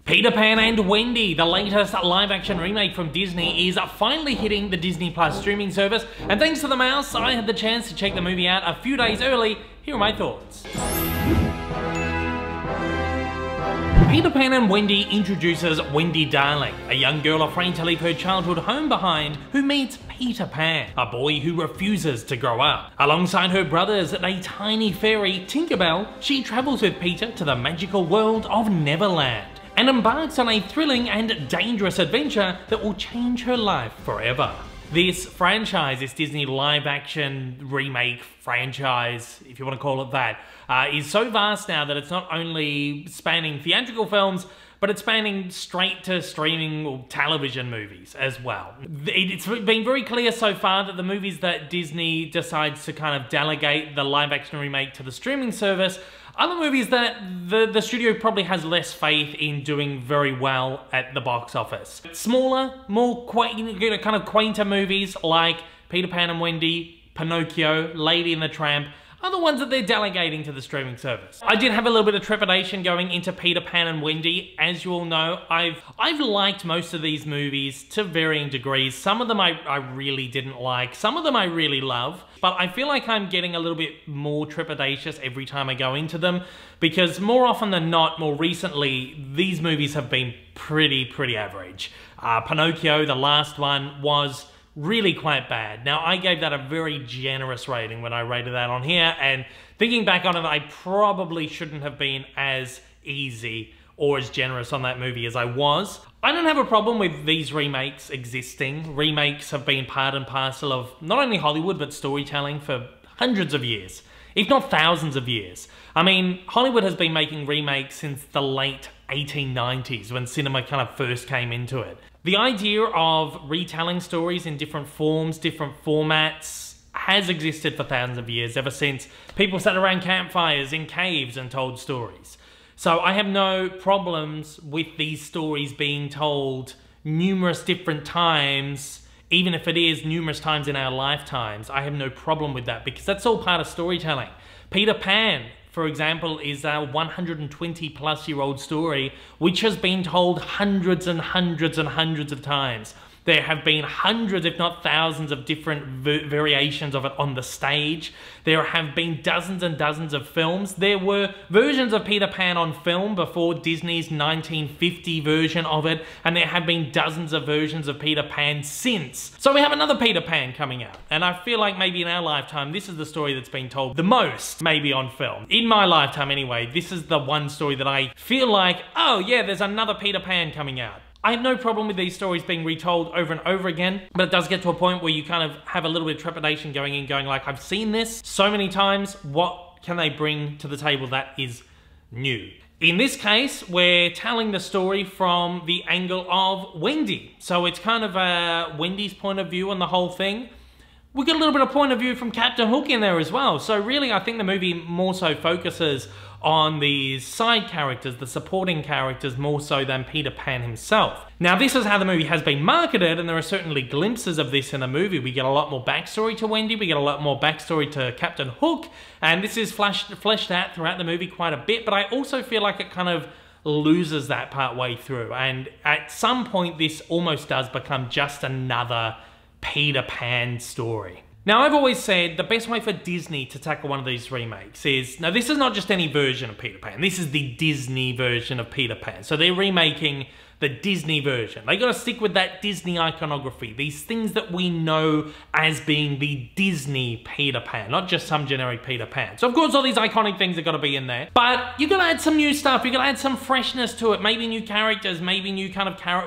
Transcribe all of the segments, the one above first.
Peter Pan and Wendy, the latest live-action remake from Disney, is finally hitting the Disney Plus streaming service, and thanks to the mouse, I had the chance to check the movie out a few days early. Here are my thoughts. Peter Pan and Wendy introduces Wendy Darling, a young girl afraid to leave her childhood home behind, who meets Peter Pan, a boy who refuses to grow up. Alongside her brothers and a tiny fairy, Tinkerbell, she travels with Peter to the magical world of Neverland, and embarks on a thrilling and dangerous adventure that will change her life forever. This franchise, this Disney live-action remake franchise, if you want to call it that, is so vast now that it's not only spanning theatrical films, but it's spanning straight to streaming or television movies as well. It's been very clear so far that the movies that Disney decides to kind of delegate the live-action remake to the streaming service are the movies that the studio probably has less faith in doing very well at the box office. Smaller, more kind of quainter movies like Peter Pan and Wendy, Pinocchio, Lady and the Tramp, are the ones that they're delegating to the streaming service. I did have a little bit of trepidation going into Peter Pan and Wendy. As you all know, I've liked most of these movies to varying degrees. Some of them I really didn't like, some of them I really love, but I feel like I'm getting a little bit more trepidatious every time I go into them, because more often than not, more recently, these movies have been pretty average. Pinocchio, the last one, was really quite bad. Now, I gave that a very generous rating when I rated that on here, and thinking back on it, I probably shouldn't have been as easy or as generous on that movie as I was. I don't have a problem with these remakes existing. Remakes have been part and parcel of not only Hollywood, but storytelling for hundreds of years, if not thousands of years. I mean, Hollywood has been making remakes since the late 1890s, when cinema kind of first came into it. The idea of retelling stories in different forms, different formats, has existed for thousands of years, ever since people sat around campfires in caves and told stories. So I have no problems with these stories being told numerous different times, even if it is numerous times in our lifetimes. I have no problem with that, because that's all part of storytelling. Peter Pan, for example, is a 120-plus-year-old story which has been told hundreds and hundreds and hundreds of times. There have been hundreds, if not thousands, of different variations of it on the stage. There have been dozens and dozens of films. There were versions of Peter Pan on film before Disney's 1950 version of it, and there have been dozens of versions of Peter Pan since. So we have another Peter Pan coming out, and I feel like maybe in our lifetime, this is the story that's been told the most, maybe on film. In my lifetime anyway, this is the one story that I feel like, oh yeah, there's another Peter Pan coming out. I have no problem with these stories being retold over and over again, but it does get to a point where you kind of have a little bit of trepidation going in, going like, I've seen this so many times, what can they bring to the table that is new? In this case, we're telling the story from the angle of Wendy. So it's kind of Wendy's point of view on the whole thing. We've got a little bit of point of view from Captain Hook in there as well. So really, I think the movie more so focuses on these side characters, the supporting characters, more so than Peter Pan himself. Now, this is how the movie has been marketed, and there are certainly glimpses of this in the movie. We get a lot more backstory to Wendy, we get a lot more backstory to Captain Hook, and this is fleshed out throughout the movie quite a bit, but I also feel like it kind of loses that part way through, and at some point this almost does become just another Peter Pan story. Now, I've always said the best way for Disney to tackle one of these remakes is, now this is not just any version of Peter Pan, this is the Disney version of Peter Pan. So they're remaking the Disney version. They gotta stick with that Disney iconography, these things that we know as being the Disney Peter Pan, not just some generic Peter Pan. So of course all these iconic things are gotta be in there, but you gotta add some new stuff, you gotta add some freshness to it, maybe new characters, maybe new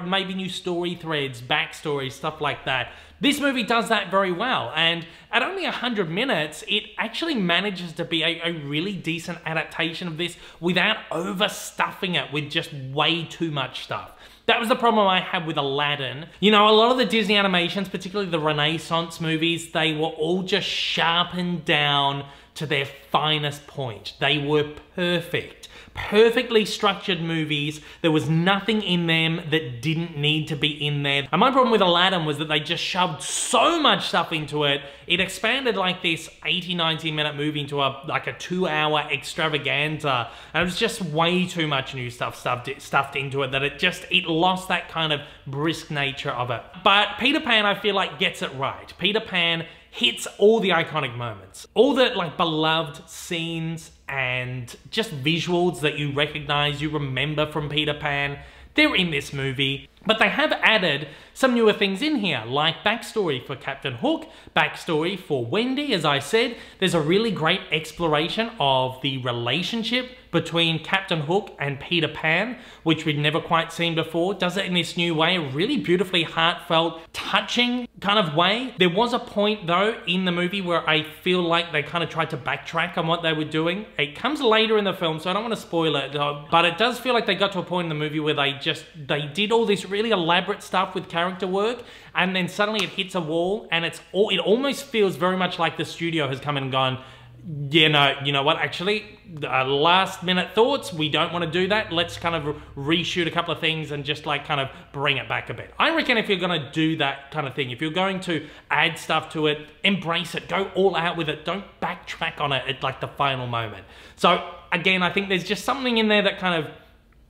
maybe new story threads, backstories, stuff like that. This movie does that very well, and at only 100 minutes, it actually manages to be a really decent adaptation of this without overstuffing it with just way too much stuff. That was the problem I had with Aladdin. You know, a lot of the Disney animations, particularly the Renaissance movies, they were all just sharpened down to their finest point. They were perfect. Perfectly structured movies. There was nothing in them that didn't need to be in there. And my problem with Aladdin was that they just shoved so much stuff into it. It expanded like this 80-90 minute movie into like a 2-hour extravaganza. And it was just way too much new stuff stuffed into it that it lost that kind of brisk nature of it. But Peter Pan, I feel like, gets it right. Peter Pan hits all the iconic moments. All the like beloved scenes and just visuals that you recognize, you remember from Peter Pan. They're in this movie, but they have added some newer things in here, like backstory for Captain Hook, backstory for Wendy. As I said, there's a really great exploration of the relationship between Captain Hook and Peter Pan, which we'd never quite seen before. Does it in this new way, a really beautifully heartfelt, touching kind of way. There was a point though in the movie where I feel like they kind of tried to backtrack on what they were doing. It comes later in the film, so I don't want to spoil it, but it does feel like they got to a point in the movie where they did all this really elaborate stuff with character work, and then suddenly it hits a wall, and it almost feels very much like the studio has come in and gone, yeah, no, you know what, actually, last minute thoughts, we don't want to do that. Let's kind of reshoot a couple of things and just like kind of bring it back a bit. I reckon if you're going to do that kind of thing, if you're going to add stuff to it, embrace it, go all out with it. Don't backtrack on it at like the final moment. So again, I think there's just something in there that kind of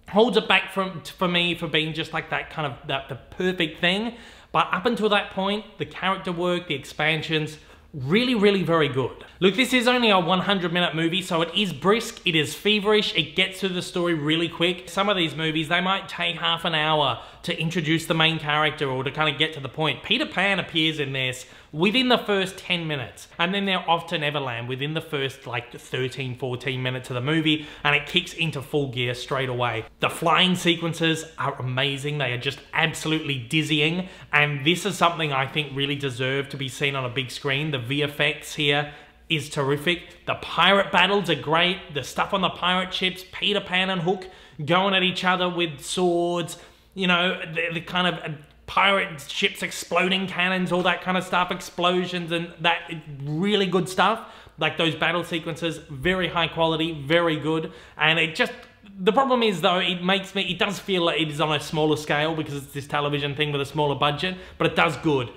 holds it back for me for being just like that kind of the perfect thing. But up until that point, the character work, the expansions, really, really very good. Look, this is only a 100-minute movie, so it is brisk, it is feverish, it gets through the story really quick. Some of these movies, they might take half an hour to introduce the main character or to kind of get to the point. Peter Pan appears in this within the first 10 minutes, and then they're off to Neverland within the first like 13, 14 minutes of the movie, and it kicks into full gear straight away. The flying sequences are amazing. They are just absolutely dizzying, and this is something I think really deserved to be seen on a big screen. The VFX here is terrific. The pirate battles are great. The stuff on the pirate ships, Peter Pan and Hook going at each other with swords, you know, the kind of pirate ships exploding cannons, all that kind of stuff, explosions and that really good stuff. Like those battle sequences, very high quality, very good. And it just, the problem is though, it does feel like it is on a smaller scale because it's this television thing with a smaller budget, but it does good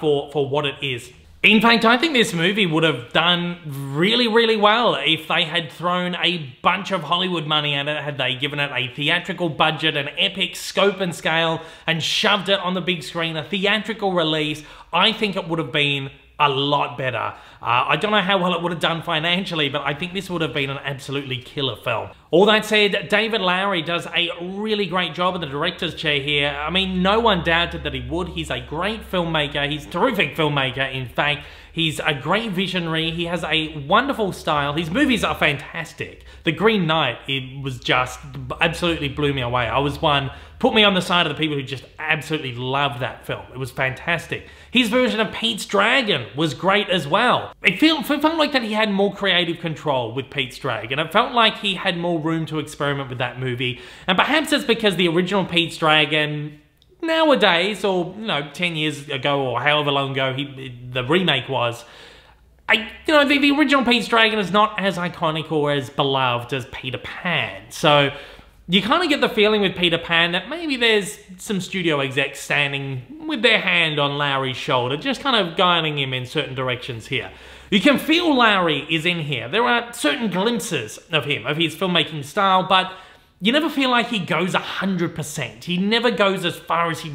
for what it is. In fact, I think this movie would have done really, really well if they had thrown a bunch of Hollywood money at it, had they given it a theatrical budget, an epic scope and scale, and shoved it on the big screen, a theatrical release. I think it would have been a lot better. I don't know how well it would have done financially, but I think this would have been an absolutely killer film. All that said, David Lowery does a really great job in the director's chair here. I mean, no one doubted that he would. He's a great filmmaker. He's a terrific filmmaker, in fact. He's a great visionary. He has a wonderful style. His movies are fantastic. The Green Knight, it was just absolutely blew me away. Put me on the side of the people who just absolutely loved that film. It was fantastic. His version of Pete's Dragon was great as well. It felt like that he had more creative control with Pete's Dragon. It felt like he had more room to experiment with that movie. And perhaps it's because the original Pete's Dragon, nowadays, or 10 years ago or however long ago the remake was, the original Pete's Dragon is not as iconic or as beloved as Peter Pan. So you kind of get the feeling with Peter Pan that maybe there's some studio execs standing with their hand on Lowery's shoulder, just kind of guiding him in certain directions here. You can feel Lowery is in here. There are certain glimpses of him, of his filmmaking style, but you never feel like he goes 100%. He never goes as far as he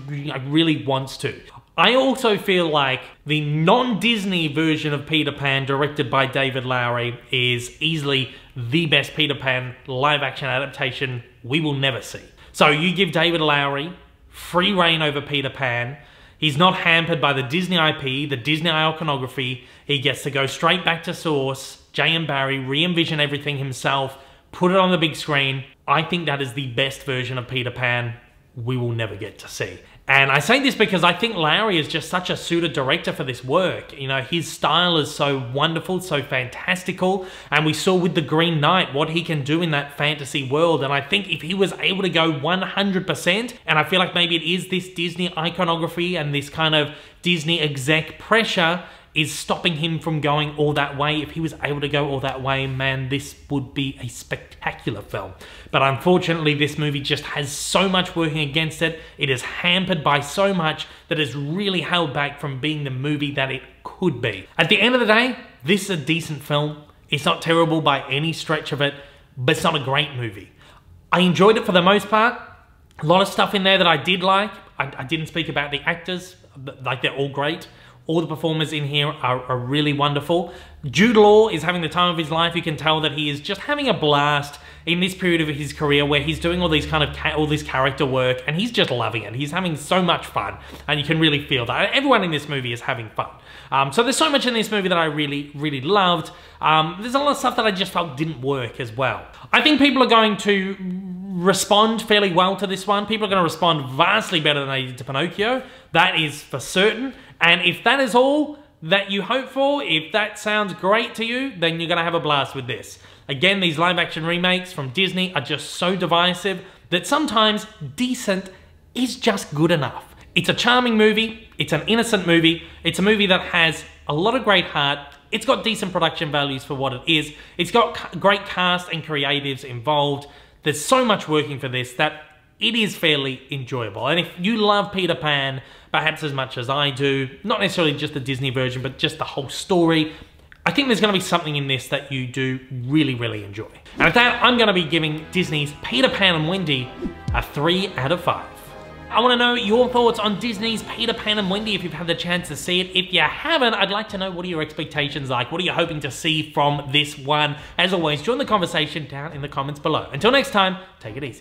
really wants to. I also feel like the non-Disney version of Peter Pan, directed by David Lowery, is easily the best Peter Pan live-action adaptation we will never see. So you give David Lowery free reign over Peter Pan. He's not hampered by the Disney IP, the Disney iconography. He gets to go straight back to source, J.M. Barrie, re-envision everything himself, put it on the big screen. I think that is the best version of Peter Pan we will never get to see. And I say this because I think Lowery is just such a suited director for this work. His style is so wonderful, so fantastical, and we saw with The Green Knight what he can do in that fantasy world. And I think if he was able to go 100%, and I feel like maybe it is this Disney iconography and this kind of Disney exec pressure, is stopping him from going all that way. If he was able to go all that way, man, this would be a spectacular film. But unfortunately, this movie just has so much working against it. It is hampered by so much that is really held back from being the movie that it could be. At the end of the day, this is a decent film. It's not terrible by any stretch of it, but it's not a great movie. I enjoyed it for the most part. A lot of stuff in there that I did like. I didn't speak about the actors, like they're all great. All the performers in here are really wonderful. Jude Law is having the time of his life. You can tell that he is just having a blast in this period of his career where he's doing all these all this character work, and he's just loving it. He's having so much fun, and you can really feel that. Everyone in this movie is having fun. So there's so much in this movie that I really, really loved. There's a lot of stuff that I just felt didn't work as well. I think people are going to respond fairly well to this one. People are going to respond vastly better than they did to Pinocchio. That is for certain. And if that is all that you hope for, if that sounds great to you, then you're going to have a blast with this. Again, these live-action remakes from Disney are just so divisive that sometimes decent is just good enough. It's a charming movie. It's an innocent movie. It's a movie that has a lot of great heart. It's got decent production values for what it is. It's got great cast and creatives involved. There's so much working for this that it is fairly enjoyable. And if you love Peter Pan, perhaps as much as I do, not necessarily just the Disney version, but just the whole story, I think there's going to be something in this that you do really, really enjoy. And with that, I'm going to be giving Disney's Peter Pan and Wendy a 3 out of 5. I want to know your thoughts on Disney's Peter Pan and Wendy if you've had the chance to see it. If you haven't, I'd like to know, what are your expectations like? What are you hoping to see from this one? As always, join the conversation down in the comments below. Until next time, take it easy.